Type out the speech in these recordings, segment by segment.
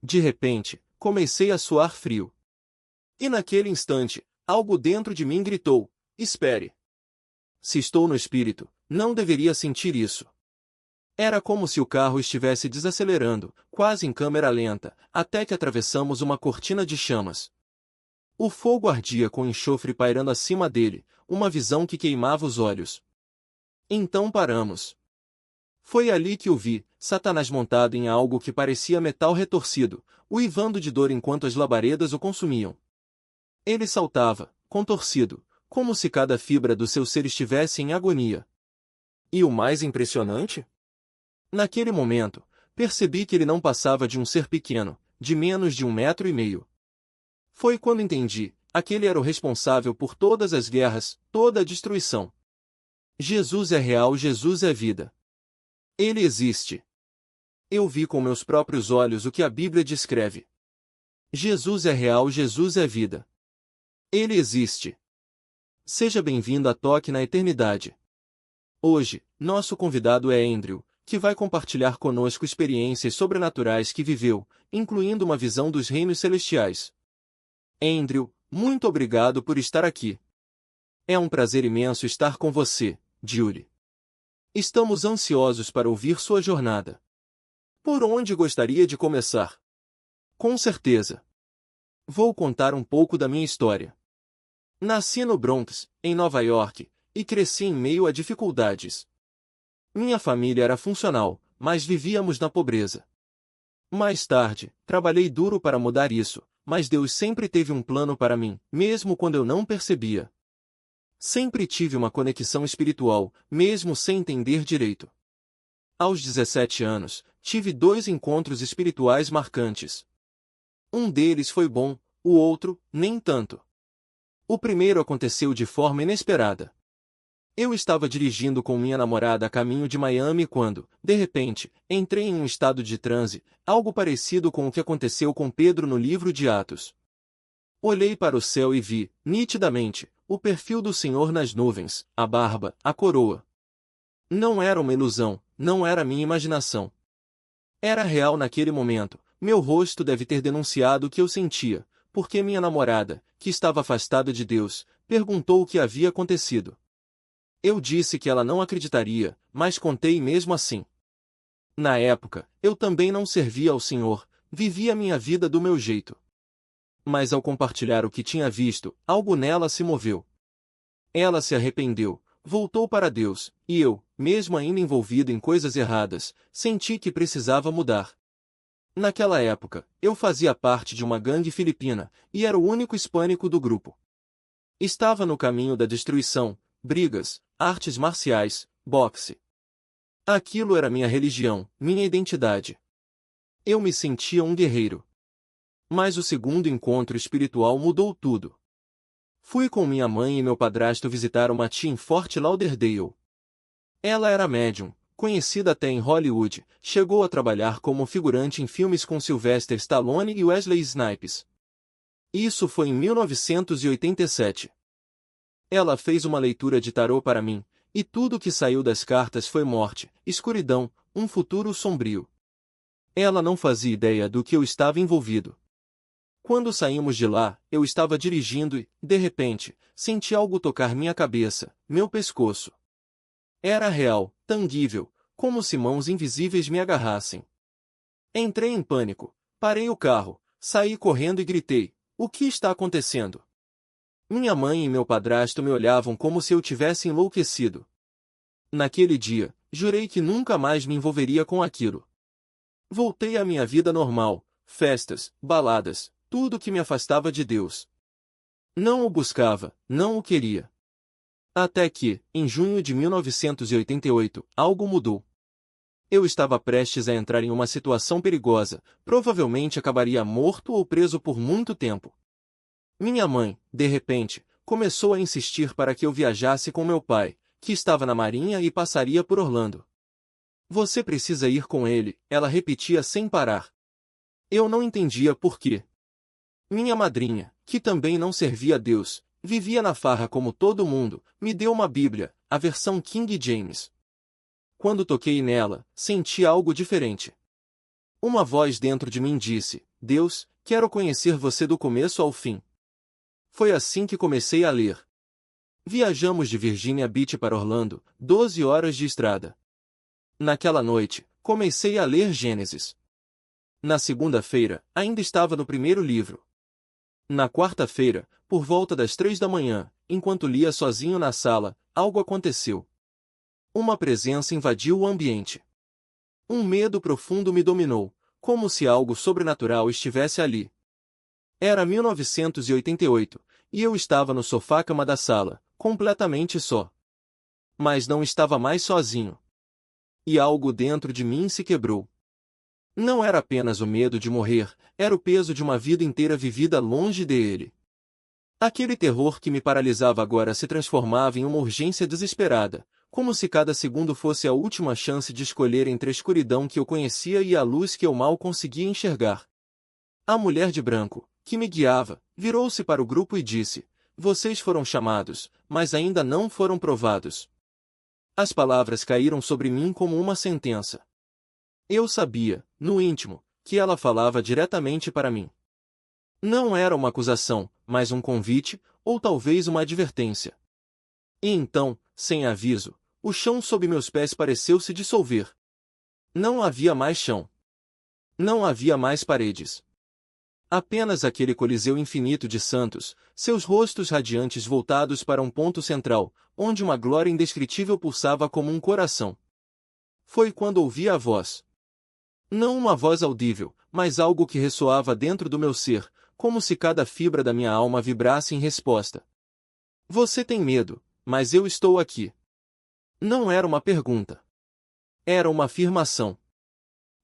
De repente, comecei a suar frio. E naquele instante, algo dentro de mim gritou: espere! Se estou no espírito, não deveria sentir isso. Era como se o carro estivesse desacelerando, quase em câmera lenta, até que atravessamos uma cortina de chamas. O fogo ardia com enxofre pairando acima dele, uma visão que queimava os olhos. Então paramos. Foi ali que o vi, Satanás montado em algo que parecia metal retorcido, uivando de dor enquanto as labaredas o consumiam. Ele saltava, contorcido, como se cada fibra do seu ser estivesse em agonia. E o mais impressionante? Naquele momento, percebi que ele não passava de um ser pequeno, de menos de 1,5 metros. Foi quando entendi, aquele era o responsável por todas as guerras, toda a destruição. Jesus é real, Jesus é vida. Ele existe. Eu vi com meus próprios olhos o que a Bíblia descreve. Jesus é real, Jesus é vida. Ele existe. Seja bem-vindo a Toque na Eternidade. Hoje, nosso convidado é Andrew, que vai compartilhar conosco experiências sobrenaturais que viveu, incluindo uma visão dos reinos celestiais. Andrew, muito obrigado por estar aqui. É um prazer imenso estar com você, Julie. Estamos ansiosos para ouvir sua jornada. Por onde gostaria de começar? Com certeza. Vou contar um pouco da minha história. Nasci no Bronx, em Nova York, e cresci em meio a dificuldades. Minha família era funcional, mas vivíamos na pobreza. Mais tarde, trabalhei duro para mudar isso, mas Deus sempre teve um plano para mim, mesmo quando eu não percebia. Sempre tive uma conexão espiritual, mesmo sem entender direito. Aos 17 anos, tive 2 encontros espirituais marcantes. Um deles foi bom, o outro, nem tanto. O primeiro aconteceu de forma inesperada. Eu estava dirigindo com minha namorada a caminho de Miami quando, de repente, entrei em um estado de transe, algo parecido com o que aconteceu com Pedro no livro de Atos. Olhei para o céu e vi, nitidamente, o perfil do Senhor nas nuvens, a barba, a coroa. Não era uma ilusão, não era minha imaginação. Era real naquele momento. Meu rosto deve ter denunciado o que eu sentia, porque minha namorada, que estava afastada de Deus, perguntou o que havia acontecido. Eu disse que ela não acreditaria, mas contei mesmo assim. Na época, eu também não servia ao Senhor, vivia minha vida do meu jeito. Mas ao compartilhar o que tinha visto, algo nela se moveu. Ela se arrependeu, voltou para Deus, e eu, mesmo ainda envolvido em coisas erradas, senti que precisava mudar. Naquela época, eu fazia parte de uma gangue filipina, e era o único hispânico do grupo. Estava no caminho da destruição, brigas, artes marciais, boxe. Aquilo era minha religião, minha identidade. Eu me sentia um guerreiro. Mas o segundo encontro espiritual mudou tudo. Fui com minha mãe e meu padrasto visitar uma tia em Fort Lauderdale. Ela era médium, conhecida até em Hollywood, chegou a trabalhar como figurante em filmes com Sylvester Stallone e Wesley Snipes. Isso foi em 1987. Ela fez uma leitura de tarô para mim, e tudo que saiu das cartas foi morte, escuridão, um futuro sombrio. Ela não fazia ideia do que eu estava envolvido. Quando saímos de lá, eu estava dirigindo e, de repente, senti algo tocar minha cabeça, meu pescoço. Era real, tangível, como se mãos invisíveis me agarrassem. Entrei em pânico, parei o carro, saí correndo e gritei: o que está acontecendo? Minha mãe e meu padrasto me olhavam como se eu tivesse enlouquecido. Naquele dia, jurei que nunca mais me envolveria com aquilo. Voltei à minha vida normal, festas, baladas, tudo que me afastava de Deus. Não o buscava, não o queria. Até que, em junho de 1988, algo mudou. Eu estava prestes a entrar em uma situação perigosa, provavelmente acabaria morto ou preso por muito tempo. Minha mãe, de repente, começou a insistir para que eu viajasse com meu pai, que estava na Marinha e passaria por Orlando. Você precisa ir com ele, ela repetia sem parar. Eu não entendia por quê. Minha madrinha, que também não servia a Deus, vivia na farra como todo mundo, me deu uma Bíblia, a versão King James. Quando toquei nela, senti algo diferente. Uma voz dentro de mim disse: Deus, quero conhecer você do começo ao fim. Foi assim que comecei a ler. Viajamos de Virginia Beach para Orlando, 12 horas de estrada. Naquela noite, comecei a ler Gênesis. Na segunda-feira, ainda estava no primeiro livro. Na quarta-feira, por volta das 3 da manhã, enquanto lia sozinho na sala, algo aconteceu. Uma presença invadiu o ambiente. Um medo profundo me dominou, como se algo sobrenatural estivesse ali. Era 1988, e eu estava no sofá-cama da sala, completamente só. Mas não estava mais sozinho. E algo dentro de mim se quebrou. Não era apenas o medo de morrer, era o peso de uma vida inteira vivida longe dele. Aquele terror que me paralisava agora se transformava em uma urgência desesperada, como se cada segundo fosse a última chance de escolher entre a escuridão que eu conhecia e a luz que eu mal conseguia enxergar. A mulher de branco, que me guiava, virou-se para o grupo e disse: Vocês foram chamados, mas ainda não foram provados. As palavras caíram sobre mim como uma sentença. Eu sabia, no íntimo, que ela falava diretamente para mim. Não era uma acusação, mas um convite, ou talvez uma advertência. E então, sem aviso, o chão sob meus pés pareceu se dissolver. Não havia mais chão. Não havia mais paredes. Apenas aquele coliseu infinito de santos, seus rostos radiantes voltados para um ponto central, onde uma glória indescritível pulsava como um coração. Foi quando ouvi a voz. Não uma voz audível, mas algo que ressoava dentro do meu ser, como se cada fibra da minha alma vibrasse em resposta. Você tem medo, mas eu estou aqui. Não era uma pergunta. Era uma afirmação.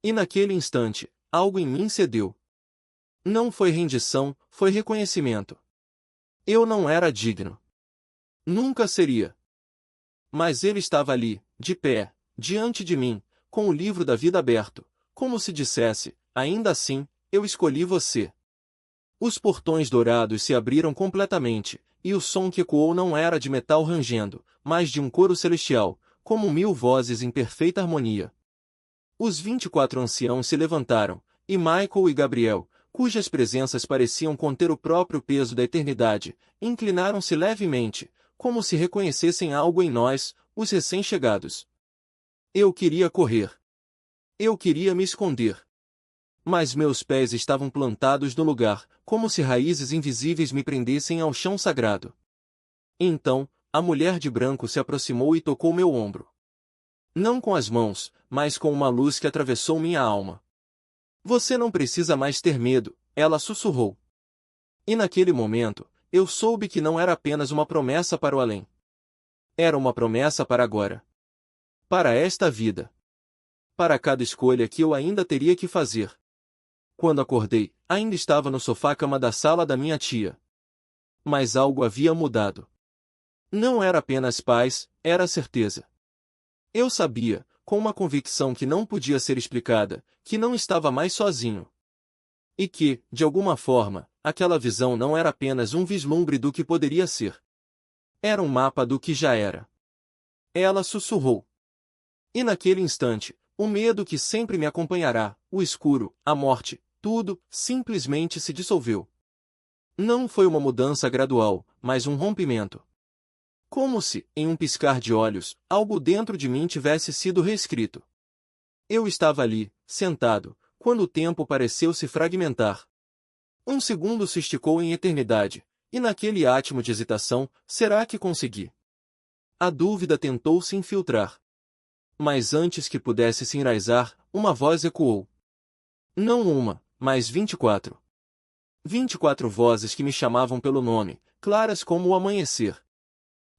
E naquele instante, algo em mim cedeu. Não foi rendição, foi reconhecimento. Eu não era digno. Nunca seria. Mas ele estava ali, de pé, diante de mim, com o livro da vida aberto, como se dissesse: ainda assim, eu escolhi você. Os portões dourados se abriram completamente, e o som que ecoou não era de metal rangendo, mas de um coro celestial, como 1000 vozes em perfeita harmonia. Os 24 anciãos se levantaram, e Michael e Gabriel, cujas presenças pareciam conter o próprio peso da eternidade, inclinaram-se levemente, como se reconhecessem algo em nós, os recém-chegados. Eu queria correr. Eu queria me esconder. Mas meus pés estavam plantados no lugar, como se raízes invisíveis me prendessem ao chão sagrado. Então, a mulher de branco se aproximou e tocou meu ombro. Não com as mãos, mas com uma luz que atravessou minha alma. Você não precisa mais ter medo, ela sussurrou. E naquele momento, eu soube que não era apenas uma promessa para o além. Era uma promessa para agora. Para esta vida. Para cada escolha que eu ainda teria que fazer. Quando acordei, ainda estava no sofá-cama da sala da minha tia. Mas algo havia mudado. Não era apenas paz, era certeza. Eu sabia, com uma convicção que não podia ser explicada, que não estava mais sozinho. E que, de alguma forma, aquela visão não era apenas um vislumbre do que poderia ser. Era um mapa do que já era. Ela sussurrou. E naquele instante, o medo que sempre me acompanhará, o escuro, a morte, tudo, simplesmente se dissolveu. Não foi uma mudança gradual, mas um rompimento. Como se, em um piscar de olhos, algo dentro de mim tivesse sido reescrito. Eu estava ali, sentado, quando o tempo pareceu se fragmentar. Um segundo se esticou em eternidade, e naquele átimo de hesitação, será que consegui? A dúvida tentou se infiltrar. Mas antes que pudesse se enraizar, uma voz ecoou. Não uma, mas 24. 24 vozes que me chamavam pelo nome, claras como o amanhecer.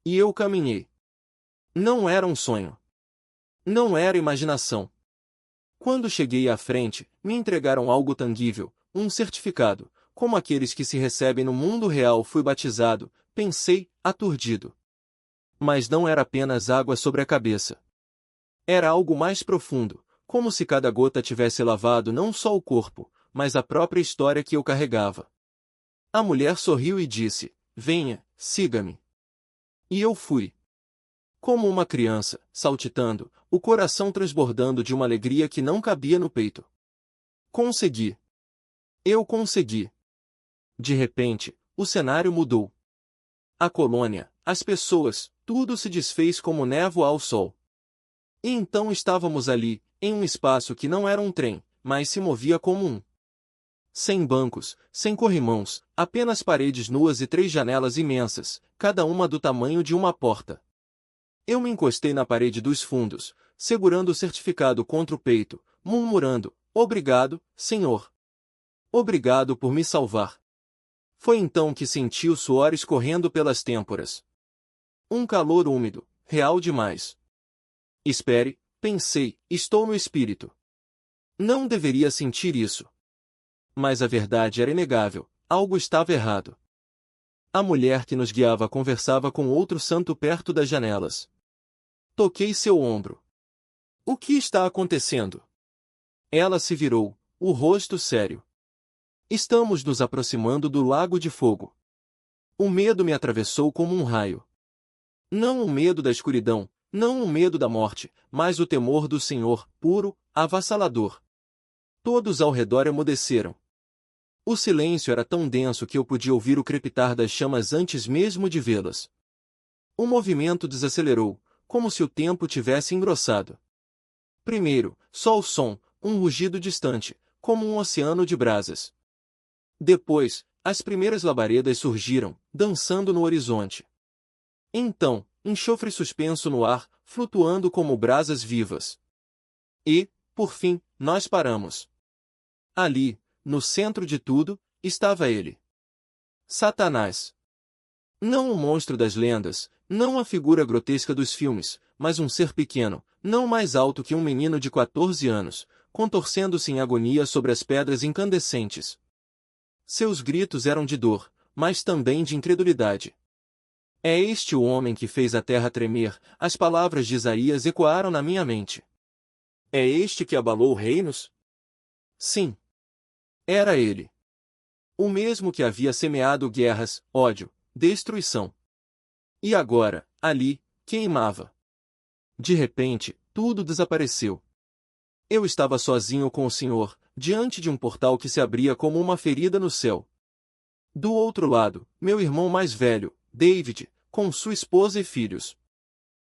E eu caminhei. Não era um sonho. Não era imaginação. Quando cheguei à frente, me entregaram algo tangível, um certificado, como aqueles que se recebem no mundo real. Fui batizado, pensei, aturdido. Mas não era apenas água sobre a cabeça. Era algo mais profundo, como se cada gota tivesse lavado não só o corpo, mas a própria história que eu carregava. A mulher sorriu e disse: Venha, siga-me. E eu fui. Como uma criança, saltitando, o coração transbordando de uma alegria que não cabia no peito. Consegui. Eu consegui. De repente, o cenário mudou. A colônia, as pessoas, tudo se desfez como névoa ao sol. E então estávamos ali, em um espaço que não era um trem, mas se movia como um. Sem bancos, sem corrimãos, apenas paredes nuas e 3 janelas imensas, cada uma do tamanho de uma porta. Eu me encostei na parede dos fundos, segurando o certificado contra o peito, murmurando: "Obrigado, Senhor. Obrigado por me salvar." Foi então que senti o suor escorrendo pelas têmporas. Um calor úmido, real demais. Espere, pensei, estou no espírito. Não deveria sentir isso. Mas a verdade era inegável, algo estava errado. A mulher que nos guiava conversava com outro santo perto das janelas. Toquei seu ombro. "O que está acontecendo?" Ela se virou, o rosto sério. "Estamos nos aproximando do Lago de Fogo." O medo me atravessou como um raio. Não o medo da escuridão, não o medo da morte, mas o temor do Senhor, puro, avassalador. Todos ao redor emudeceram. O silêncio era tão denso que eu podia ouvir o crepitar das chamas antes mesmo de vê-las. O movimento desacelerou, como se o tempo tivesse engrossado. Primeiro, só o som, um rugido distante, como um oceano de brasas. Depois, as primeiras labaredas surgiram, dançando no horizonte. Então, enxofre suspenso no ar, flutuando como brasas vivas. E, por fim, nós paramos. Ali, no centro de tudo, estava ele. Satanás. Não o monstro das lendas, não a figura grotesca dos filmes, mas um ser pequeno, não mais alto que um menino de 14 anos, contorcendo-se em agonia sobre as pedras incandescentes. Seus gritos eram de dor, mas também de incredulidade. "É este o homem que fez a terra tremer", as palavras de Isaías ecoaram na minha mente. "É este que abalou reinos?" Sim. Era ele. O mesmo que havia semeado guerras, ódio, destruição. E agora, ali, queimava. De repente, tudo desapareceu. Eu estava sozinho com o Senhor, diante de um portal que se abria como uma ferida no céu. Do outro lado, meu irmão mais velho, David, com sua esposa e filhos.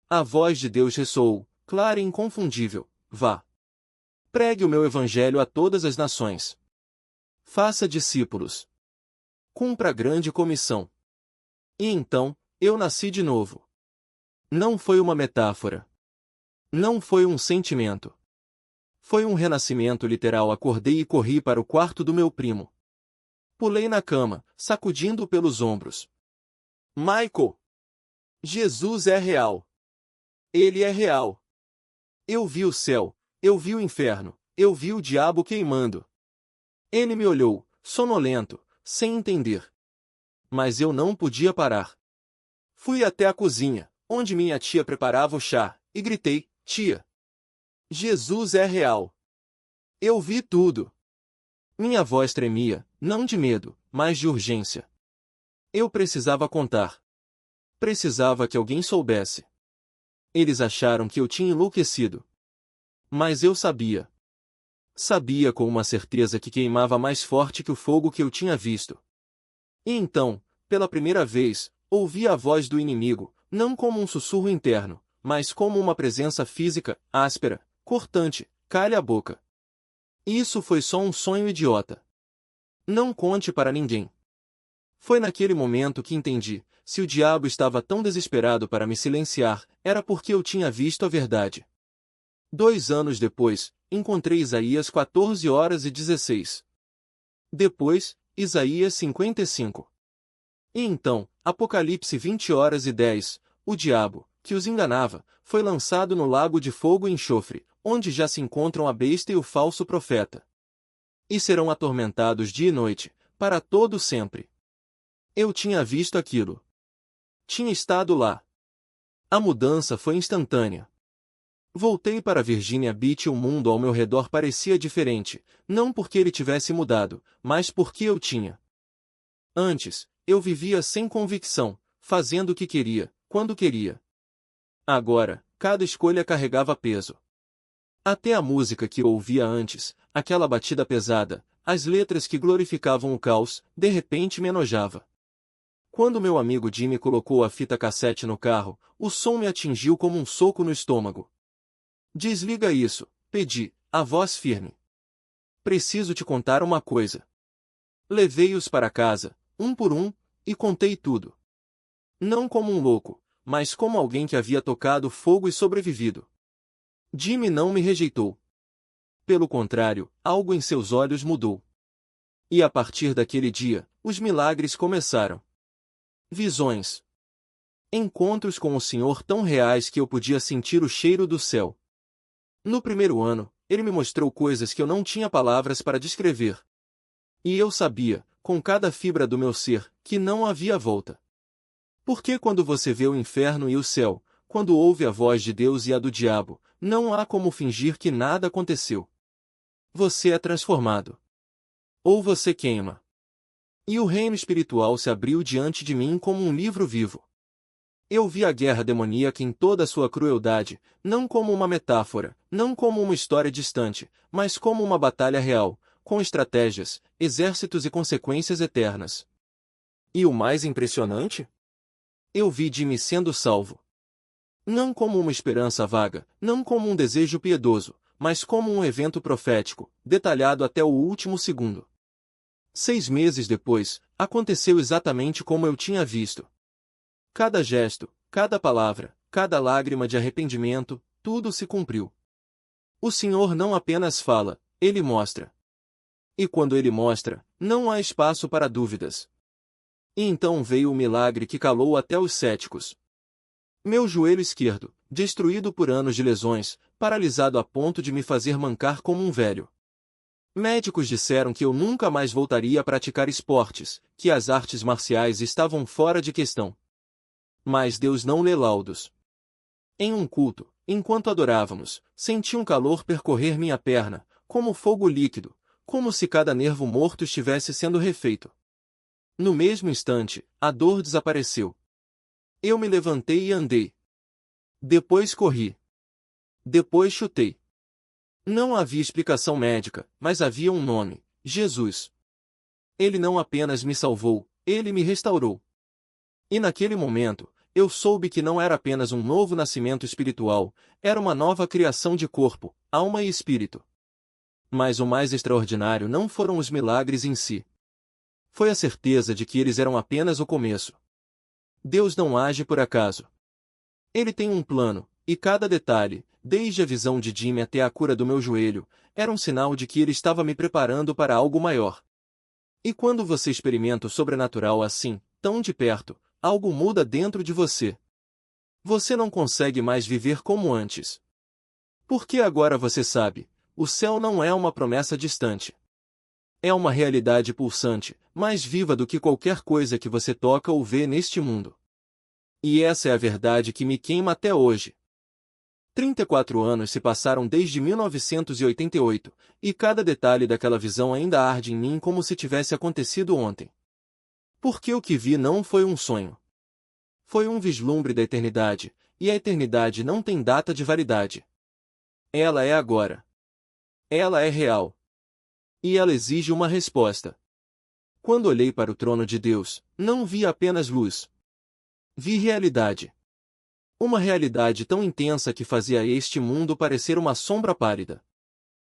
A voz de Deus ressoou, clara e inconfundível: "Vá. Pregue o meu evangelho a todas as nações. Faça discípulos. Cumpra a grande comissão." E então, eu nasci de novo. Não foi uma metáfora. Não foi um sentimento. Foi um renascimento literal. Acordei e corri para o quarto do meu primo. Pulei na cama, sacudindo-o pelos ombros. "Michael! Jesus é real. Ele é real. Eu vi o céu, eu vi o inferno, eu vi o diabo queimando." Ele me olhou, sonolento, sem entender. Mas eu não podia parar. Fui até a cozinha, onde minha tia preparava o chá, e gritei: "Tia! Jesus é real. Eu vi tudo." Minha voz tremia, não de medo, mas de urgência. Eu precisava contar. Precisava que alguém soubesse. Eles acharam que eu tinha enlouquecido. Mas eu sabia. Sabia com uma certeza que queimava mais forte que o fogo que eu tinha visto. E então, pela primeira vez, ouvi a voz do inimigo, não como um sussurro interno, mas como uma presença física, áspera, cortante: "Calhe a boca. Isso foi só um sonho idiota. Não conte para ninguém." Foi naquele momento que entendi: se o diabo estava tão desesperado para me silenciar, era porque eu tinha visto a verdade. 2 anos depois, encontrei Isaías 14h16. Depois, Isaías 55. E então, Apocalipse 20h10, o diabo, que os enganava, foi lançado no lago de fogo e enxofre, onde já se encontram a besta e o falso profeta. E serão atormentados dia e noite, para todo sempre. Eu tinha visto aquilo. Tinha estado lá. A mudança foi instantânea. Voltei para Virginia Beach e o mundo ao meu redor parecia diferente, não porque ele tivesse mudado, mas porque eu tinha. Antes, eu vivia sem convicção, fazendo o que queria, quando queria. Agora, cada escolha carregava peso. Até a música que eu ouvia antes, aquela batida pesada, as letras que glorificavam o caos, de repente me enojava. Quando meu amigo Jimmy colocou a fita cassete no carro, o som me atingiu como um soco no estômago. Desliga isso, pedi, a voz firme. Preciso te contar uma coisa. Levei-os para casa, um por um, e contei tudo. Não como um louco, mas como alguém que havia tocado fogo e sobrevivido. Jimmy não me rejeitou. Pelo contrário, algo em seus olhos mudou. E a partir daquele dia, os milagres começaram. Visões. Encontros com o Senhor tão reais que eu podia sentir o cheiro do céu. No primeiro ano, ele me mostrou coisas que eu não tinha palavras para descrever. E eu sabia, com cada fibra do meu ser, que não havia volta. Porque quando você vê o inferno e o céu, quando ouve a voz de Deus e a do diabo, não há como fingir que nada aconteceu. Você é transformado. Ou você queima. E o reino espiritual se abriu diante de mim como um livro vivo. Eu vi a guerra demoníaca em toda a sua crueldade, não como uma metáfora, não como uma história distante, mas como uma batalha real, com estratégias, exércitos e consequências eternas. E o mais impressionante? Eu vi Jimmy sendo salvo. Não como uma esperança vaga, não como um desejo piedoso, mas como um evento profético, detalhado até o último segundo. 6 meses depois, aconteceu exatamente como eu tinha visto. Cada gesto, cada palavra, cada lágrima de arrependimento, tudo se cumpriu. O Senhor não apenas fala, Ele mostra. E quando Ele mostra, não há espaço para dúvidas. E então veio o milagre que calou até os céticos. Meu joelho esquerdo, destruído por anos de lesões, paralisado a ponto de me fazer mancar como um velho. Médicos disseram que eu nunca mais voltaria a praticar esportes, que as artes marciais estavam fora de questão. Mas Deus não lê laudos. Em um culto, enquanto adorávamos, senti um calor percorrer minha perna, como fogo líquido, como se cada nervo morto estivesse sendo refeito. No mesmo instante, a dor desapareceu. Eu me levantei e andei. Depois corri. Depois chutei. Não havia explicação médica, mas havia um nome: Jesus. Ele não apenas me salvou, ele me restaurou. E naquele momento, eu soube que não era apenas um novo nascimento espiritual, era uma nova criação de corpo, alma e espírito. Mas o mais extraordinário não foram os milagres em si. Foi a certeza de que eles eram apenas o começo. Deus não age por acaso. Ele tem um plano, e cada detalhe, desde a visão de Jimmy até a cura do meu joelho, era um sinal de que ele estava me preparando para algo maior. E quando você experimenta o sobrenatural assim, tão de perto, algo muda dentro de você. Você não consegue mais viver como antes. Porque agora você sabe, o céu não é uma promessa distante. É uma realidade pulsante, mais viva do que qualquer coisa que você toca ou vê neste mundo. E essa é a verdade que me queima até hoje. 34 anos se passaram desde 1988, e cada detalhe daquela visão ainda arde em mim como se tivesse acontecido ontem. Porque o que vi não foi um sonho. Foi um vislumbre da eternidade, e a eternidade não tem data de validade. Ela é agora. Ela é real. E ela exige uma resposta. Quando olhei para o trono de Deus, não vi apenas luz. Vi realidade. Uma realidade tão intensa que fazia este mundo parecer uma sombra pálida.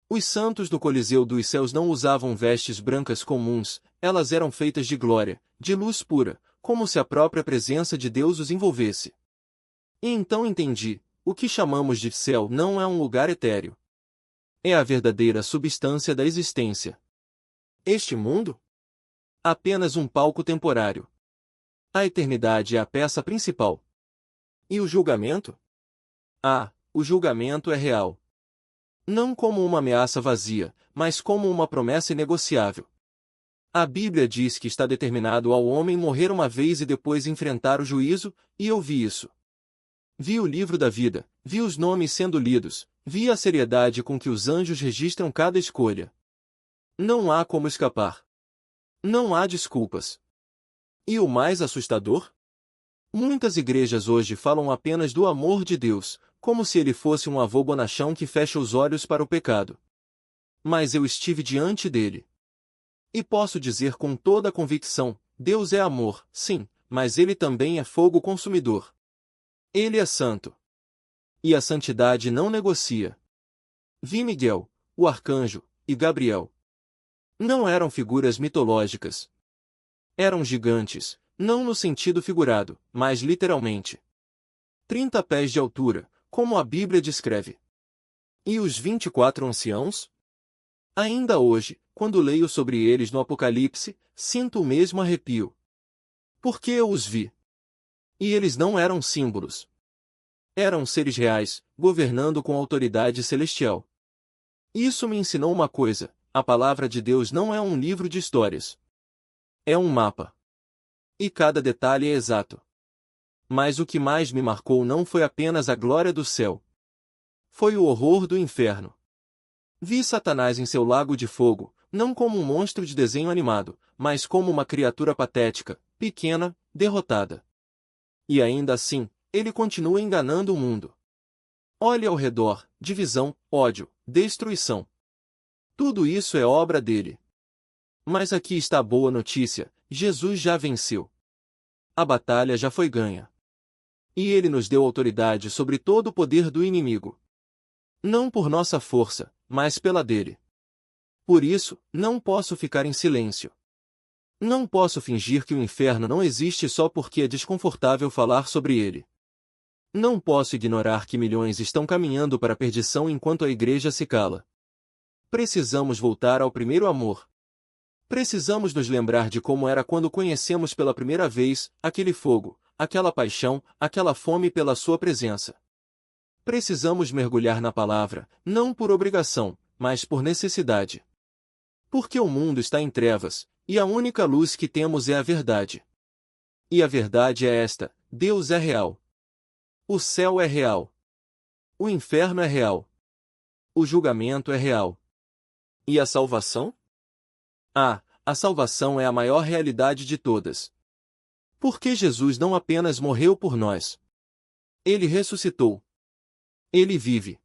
Os santos do Coliseu dos céus não usavam vestes brancas comuns, elas eram feitas de glória, de luz pura, como se a própria presença de Deus os envolvesse. E então entendi, o que chamamos de céu não é um lugar etéreo. É a verdadeira substância da existência. Este mundo? Apenas um palco temporário. A eternidade é a peça principal. E o julgamento? Ah, o julgamento é real. Não como uma ameaça vazia, mas como uma promessa inegociável. A Bíblia diz que está determinado ao homem morrer uma vez e depois enfrentar o juízo, e eu vi isso. Vi o livro da vida, vi os nomes sendo lidos, vi a seriedade com que os anjos registram cada escolha. Não há como escapar. Não há desculpas. E o mais assustador? Muitas igrejas hoje falam apenas do amor de Deus, como se ele fosse um avô bonachão que fecha os olhos para o pecado. Mas eu estive diante dele. E posso dizer com toda a convicção, Deus é amor, sim, mas ele também é fogo consumidor. Ele é santo. E a santidade não negocia. Vi Miguel, o arcanjo, e Gabriel. Não eram figuras mitológicas. Eram gigantes, não no sentido figurado, mas literalmente. 30 pés de altura, como a Bíblia descreve. E os 24 anciãos? Ainda hoje, quando leio sobre eles no Apocalipse, sinto o mesmo arrepio. Porque eu os vi. E eles não eram símbolos. Eram seres reais, governando com autoridade celestial. Isso me ensinou uma coisa: a palavra de Deus não é um livro de histórias. É um mapa. E cada detalhe é exato. Mas o que mais me marcou não foi apenas a glória do céu. Foi o horror do inferno. Vi Satanás em seu lago de fogo, não como um monstro de desenho animado, mas como uma criatura patética, pequena, derrotada. E ainda assim, ele continua enganando o mundo. Olhe ao redor: divisão, ódio, destruição. Tudo isso é obra dele. Mas aqui está a boa notícia: Jesus já venceu. A batalha já foi ganha. E ele nos deu autoridade sobre todo o poder do inimigo. Não por nossa força, mas pela dele. Por isso, não posso ficar em silêncio. Não posso fingir que o inferno não existe só porque é desconfortável falar sobre ele. Não posso ignorar que milhões estão caminhando para a perdição enquanto a igreja se cala. Precisamos voltar ao primeiro amor. Precisamos nos lembrar de como era quando conhecemos pela primeira vez aquele fogo, aquela paixão, aquela fome pela sua presença. Precisamos mergulhar na palavra, não por obrigação, mas por necessidade. Porque o mundo está em trevas, e a única luz que temos é a verdade. E a verdade é esta: Deus é real. O céu é real. O inferno é real. O julgamento é real. E a salvação? A salvação é a maior realidade de todas. Porque Jesus não apenas morreu por nós. Ele ressuscitou. Ele vive.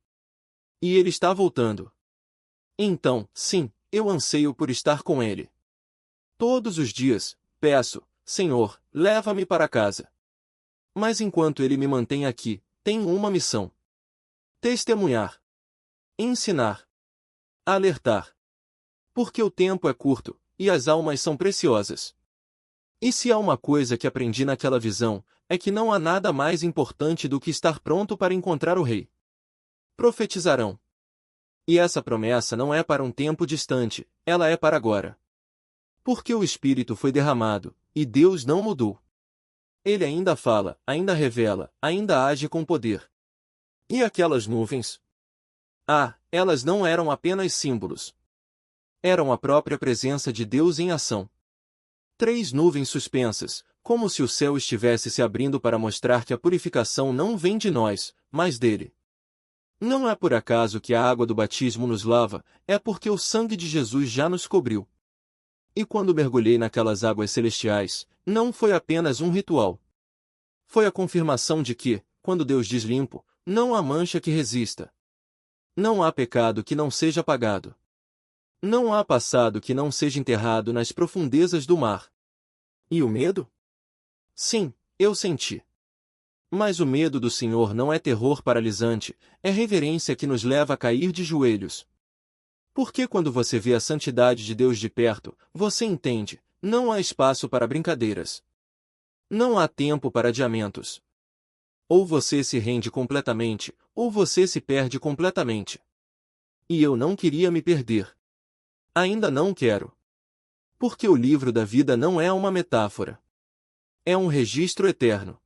E ele está voltando. Então, sim, eu anseio por estar com ele. Todos os dias, peço: Senhor, leva-me para casa. Mas enquanto ele me mantém aqui, tenho uma missão: testemunhar, ensinar, alertar. Porque o tempo é curto, e as almas são preciosas. E se há uma coisa que aprendi naquela visão, é que não há nada mais importante do que estar pronto para encontrar o Rei. Profetizarão. E essa promessa não é para um tempo distante, ela é para agora. Porque o Espírito foi derramado, e Deus não mudou. Ele ainda fala, ainda revela, ainda age com poder. E aquelas nuvens? Elas não eram apenas símbolos. Eram a própria presença de Deus em ação. 3 nuvens suspensas, como se o céu estivesse se abrindo para mostrar que a purificação não vem de nós, mas dele. Não é por acaso que a água do batismo nos lava, é porque o sangue de Jesus já nos cobriu. E quando mergulhei naquelas águas celestiais, não foi apenas um ritual. Foi a confirmação de que, quando Deus diz limpo, não há mancha que resista. Não há pecado que não seja apagado. Não há passado que não seja enterrado nas profundezas do mar. E o medo? Sim, eu senti. Mas o medo do Senhor não é terror paralisante, é reverência que nos leva a cair de joelhos. Porque quando você vê a santidade de Deus de perto, você entende: não há espaço para brincadeiras. Não há tempo para adiamentos. Ou você se rende completamente, ou você se perde completamente. E eu não queria me perder. Ainda não quero. Porque o livro da vida não é uma metáfora. É um registro eterno.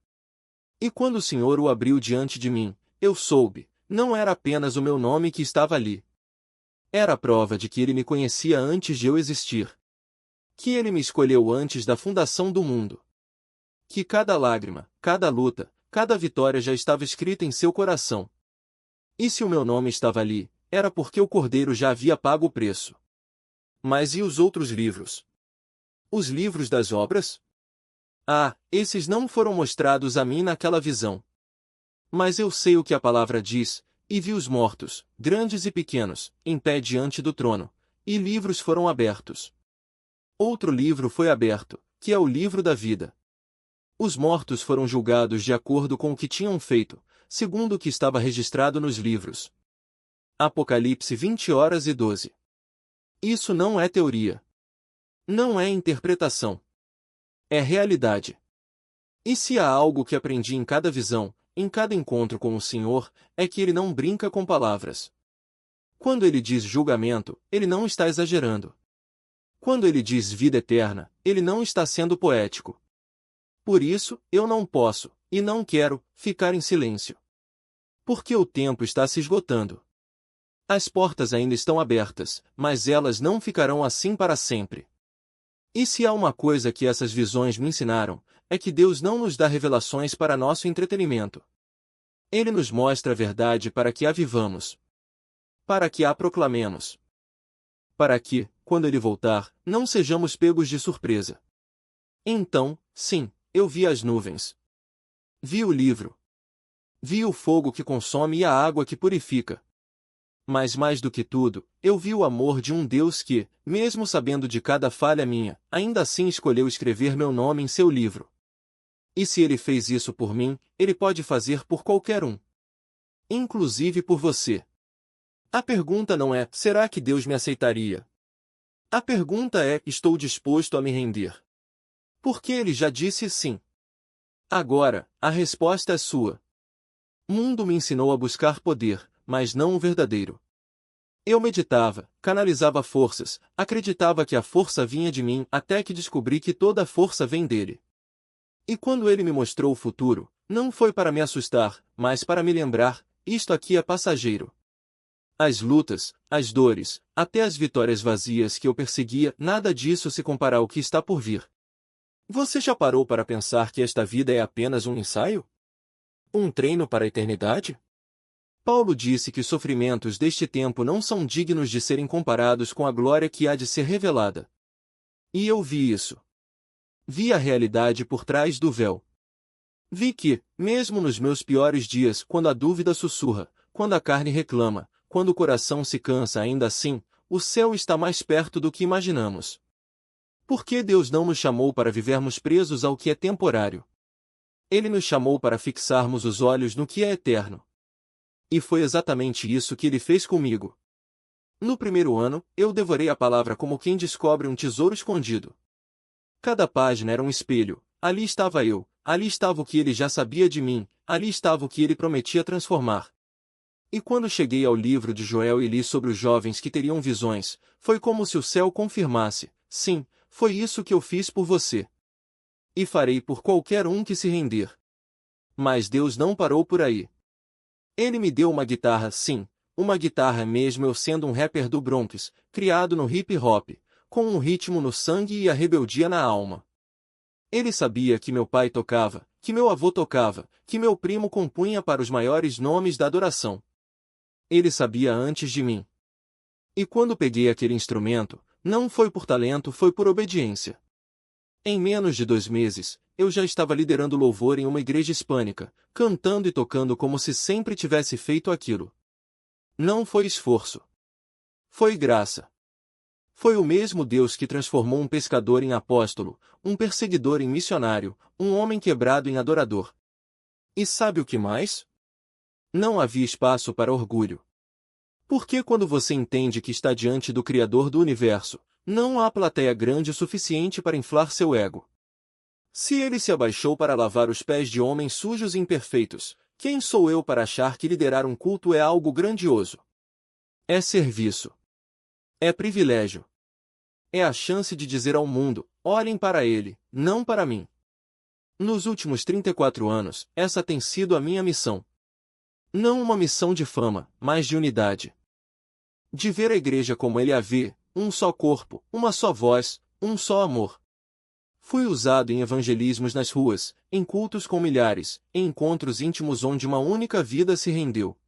E quando o Senhor o abriu diante de mim, eu soube: não era apenas o meu nome que estava ali. Era a prova de que ele me conhecia antes de eu existir. Que ele me escolheu antes da fundação do mundo. Que cada lágrima, cada luta, cada vitória já estava escrita em seu coração. E se o meu nome estava ali, era porque o Cordeiro já havia pago o preço. Mas e os outros livros? Os livros das obras? Esses não foram mostrados a mim naquela visão. Mas eu sei o que a palavra diz, e vi os mortos, grandes e pequenos, em pé diante do trono, e livros foram abertos. Outro livro foi aberto, que é o livro da vida. Os mortos foram julgados de acordo com o que tinham feito, segundo o que estava registrado nos livros. Apocalipse 20:12. Isso não é teoria. Não é interpretação. É realidade. E se há algo que aprendi em cada visão, em cada encontro com o Senhor, é que ele não brinca com palavras. Quando ele diz julgamento, ele não está exagerando. Quando ele diz vida eterna, ele não está sendo poético. Por isso, eu não posso, e não quero, ficar em silêncio. Porque o tempo está se esgotando. As portas ainda estão abertas, mas elas não ficarão assim para sempre. E se há uma coisa que essas visões me ensinaram, é que Deus não nos dá revelações para nosso entretenimento. Ele nos mostra a verdade para que a vivamos. Para que a proclamemos. Para que, quando ele voltar, não sejamos pegos de surpresa. Então, sim, eu vi as nuvens. Vi o livro. Vi o fogo que consome e a água que purifica. Mas mais do que tudo, eu vi o amor de um Deus que, mesmo sabendo de cada falha minha, ainda assim escolheu escrever meu nome em seu livro. E se ele fez isso por mim, ele pode fazer por qualquer um. Inclusive por você. A pergunta não é, será que Deus me aceitaria? A pergunta é, estou disposto a me render? Porque ele já disse sim. Agora, a resposta é sua. O mundo me ensinou a buscar poder, mas não o verdadeiro. Eu meditava, canalizava forças, acreditava que a força vinha de mim até que descobri que toda a força vem dele. E quando ele me mostrou o futuro, não foi para me assustar, mas para me lembrar, isto aqui é passageiro. As lutas, as dores, até as vitórias vazias que eu perseguia, nada disso se compara ao que está por vir. Você já parou para pensar que esta vida é apenas um ensaio? Um treino para a eternidade? Paulo disse que os sofrimentos deste tempo não são dignos de serem comparados com a glória que há de ser revelada. E eu vi isso. Vi a realidade por trás do véu. Vi que, mesmo nos meus piores dias, quando a dúvida sussurra, quando a carne reclama, quando o coração se cansa ainda assim, o céu está mais perto do que imaginamos. Por que Deus não nos chamou para vivermos presos ao que é temporário? Ele nos chamou para fixarmos os olhos no que é eterno. E foi exatamente isso que ele fez comigo. No primeiro ano, eu devorei a palavra como quem descobre um tesouro escondido. Cada página era um espelho, ali estava eu, ali estava o que ele já sabia de mim, ali estava o que ele prometia transformar. E quando cheguei ao livro de Joel e li sobre os jovens que teriam visões, foi como se o céu confirmasse, sim, foi isso que eu fiz por você. E farei por qualquer um que se render. Mas Deus não parou por aí. Ele me deu uma guitarra, sim, uma guitarra mesmo eu sendo um rapper do Bronx, criado no hip hop, com um ritmo no sangue e a rebeldia na alma. Ele sabia que meu pai tocava, que meu avô tocava, que meu primo compunha para os maiores nomes da adoração. Ele sabia antes de mim. E quando peguei aquele instrumento, não foi por talento, foi por obediência. Em menos de 2 meses, eu já estava liderando louvor em uma igreja hispânica, cantando e tocando como se sempre tivesse feito aquilo. Não foi esforço. Foi graça. Foi o mesmo Deus que transformou um pescador em apóstolo, um perseguidor em missionário, um homem quebrado em adorador. E sabe o que mais? Não havia espaço para orgulho. Porque quando você entende que está diante do Criador do Universo, não há plateia grande o suficiente para inflar seu ego. Se ele se abaixou para lavar os pés de homens sujos e imperfeitos, quem sou eu para achar que liderar um culto é algo grandioso? É serviço. É privilégio. É a chance de dizer ao mundo, olhem para ele, não para mim. Nos últimos 34 anos, essa tem sido a minha missão. Não uma missão de fama, mas de unidade. De ver a igreja como ele a vê, um só corpo, uma só voz, um só amor. Fui usado em evangelismos nas ruas, em cultos com milhares, em encontros íntimos onde uma única vida se rendeu.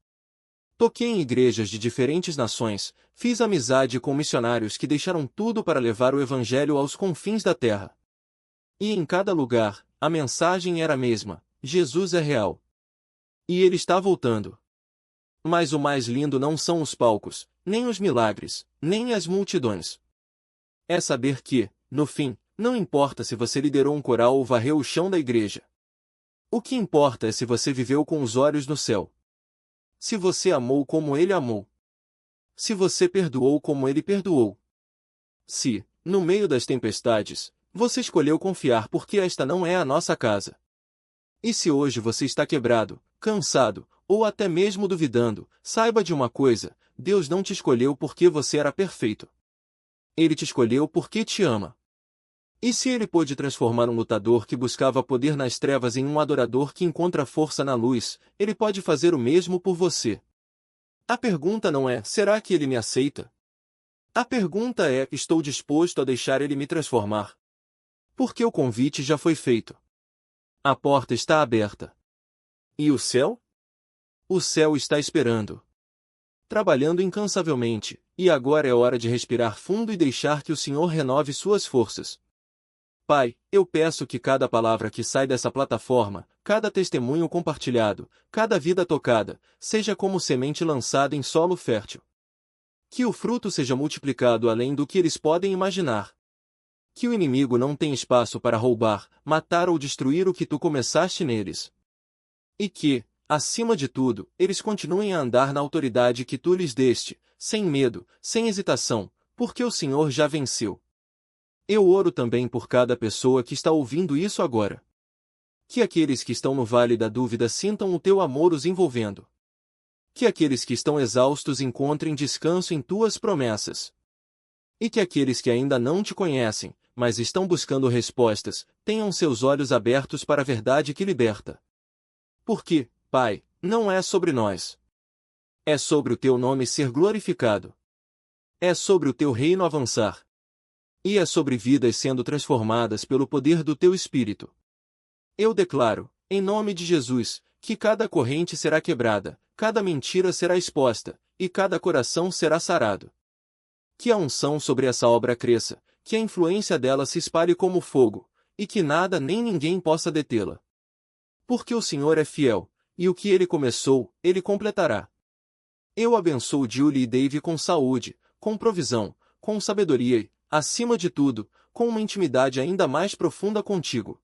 Toquei em igrejas de diferentes nações, fiz amizade com missionários que deixaram tudo para levar o evangelho aos confins da terra. E em cada lugar, a mensagem era a mesma: Jesus é real. E ele está voltando. Mas o mais lindo não são os palcos, nem os milagres, nem as multidões. É saber que, no fim, não importa se você liderou um coral ou varreu o chão da igreja. O que importa é se você viveu com os olhos no céu. Se você amou como ele amou. Se você perdoou como ele perdoou. Se, no meio das tempestades, você escolheu confiar porque esta não é a nossa casa. E se hoje você está quebrado, cansado, ou até mesmo duvidando, saiba de uma coisa: Deus não te escolheu porque você era perfeito. Ele te escolheu porque te ama. E se ele pôde transformar um lutador que buscava poder nas trevas em um adorador que encontra força na luz, ele pode fazer o mesmo por você. A pergunta não é: será que ele me aceita? A pergunta é: estou disposto a deixar ele me transformar? Porque o convite já foi feito. A porta está aberta. E o céu? O céu está esperando. Trabalhando incansavelmente, e agora é hora de respirar fundo e deixar que o Senhor renove suas forças. Pai, eu peço que cada palavra que sai dessa plataforma, cada testemunho compartilhado, cada vida tocada, seja como semente lançada em solo fértil. Que o fruto seja multiplicado além do que eles podem imaginar. Que o inimigo não tenha espaço para roubar, matar ou destruir o que tu começaste neles. E que, acima de tudo, eles continuem a andar na autoridade que tu lhes deste, sem medo, sem hesitação, porque o Senhor já venceu. Eu oro também por cada pessoa que está ouvindo isso agora. Que aqueles que estão no vale da dúvida sintam o teu amor os envolvendo. Que aqueles que estão exaustos encontrem descanso em tuas promessas. E que aqueles que ainda não te conhecem, mas estão buscando respostas, tenham seus olhos abertos para a verdade que liberta. Porque, Pai, não é sobre nós. É sobre o teu nome ser glorificado. É sobre o teu reino avançar. E é sobre vidas sendo transformadas pelo poder do teu Espírito. Eu declaro, em nome de Jesus, que cada corrente será quebrada, cada mentira será exposta, e cada coração será sarado. Que a unção sobre essa obra cresça, que a influência dela se espalhe como fogo, e que nada nem ninguém possa detê-la. Porque o Senhor é fiel, e o que ele começou, ele completará. Eu abençoo Julie e Dave com saúde, com provisão, com sabedoria e, acima de tudo, com uma intimidade ainda mais profunda contigo.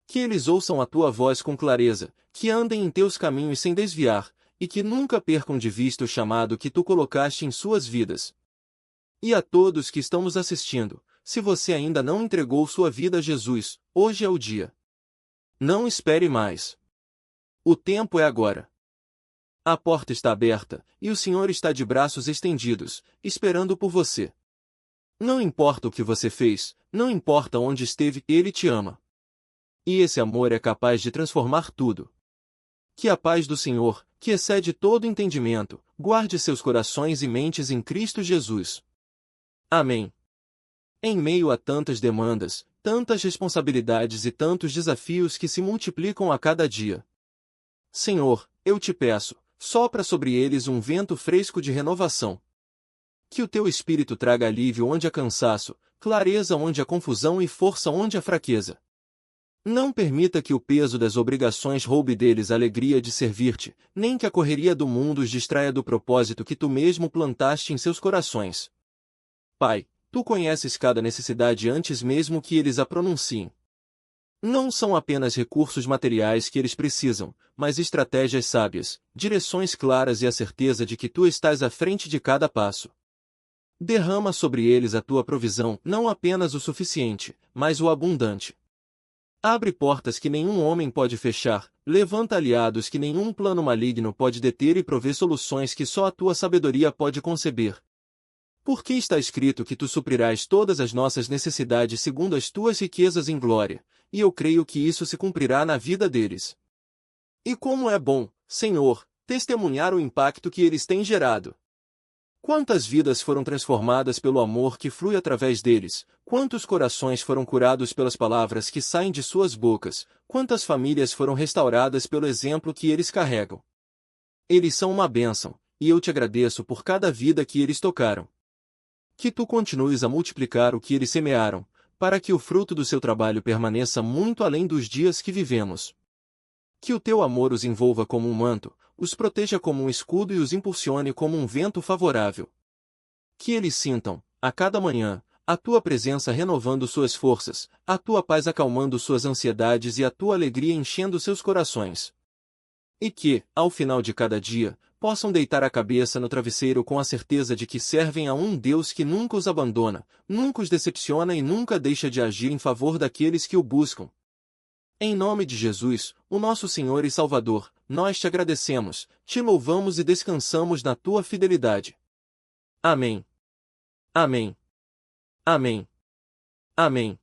Que eles ouçam a tua voz com clareza, que andem em teus caminhos sem desviar, e que nunca percam de vista o chamado que tu colocaste em suas vidas. E a todos que estão nos assistindo, se você ainda não entregou sua vida a Jesus, hoje é o dia. Não espere mais. O tempo é agora. A porta está aberta, e o Senhor está de braços estendidos, esperando por você. Não importa o que você fez, não importa onde esteve, Ele te ama. E esse amor é capaz de transformar tudo. Que a paz do Senhor, que excede todo entendimento, guarde seus corações e mentes em Cristo Jesus. Amém. Em meio a tantas demandas, tantas responsabilidades e tantos desafios que se multiplicam a cada dia, Senhor, eu te peço, sopra sobre eles um vento fresco de renovação. Que o teu Espírito traga alívio onde há cansaço, clareza onde há confusão e força onde há fraqueza. Não permita que o peso das obrigações roube deles a alegria de servir-te, nem que a correria do mundo os distraia do propósito que tu mesmo plantaste em seus corações. Pai, tu conheces cada necessidade antes mesmo que eles a pronunciem. Não são apenas recursos materiais que eles precisam, mas estratégias sábias, direções claras e a certeza de que tu estás à frente de cada passo. Derrama sobre eles a tua provisão, não apenas o suficiente, mas o abundante. Abre portas que nenhum homem pode fechar, levanta aliados que nenhum plano maligno pode deter e provê soluções que só a tua sabedoria pode conceber. Porque está escrito que tu suprirás todas as nossas necessidades segundo as tuas riquezas em glória, e eu creio que isso se cumprirá na vida deles. E como é bom, Senhor, testemunhar o impacto que eles têm gerado. Quantas vidas foram transformadas pelo amor que flui através deles, quantos corações foram curados pelas palavras que saem de suas bocas, quantas famílias foram restauradas pelo exemplo que eles carregam. Eles são uma bênção, e eu te agradeço por cada vida que eles tocaram. Que tu continues a multiplicar o que eles semearam, para que o fruto do seu trabalho permaneça muito além dos dias que vivemos. Que o teu amor os envolva como um manto, os proteja como um escudo e os impulsione como um vento favorável. Que eles sintam, a cada manhã, a tua presença renovando suas forças, a tua paz acalmando suas ansiedades e a tua alegria enchendo seus corações. E que, ao final de cada dia, possam deitar a cabeça no travesseiro com a certeza de que servem a um Deus que nunca os abandona, nunca os decepciona e nunca deixa de agir em favor daqueles que o buscam. Em nome de Jesus, o nosso Senhor e Salvador, nós te agradecemos, te louvamos e descansamos na tua fidelidade. Amém. Amém. Amém. Amém.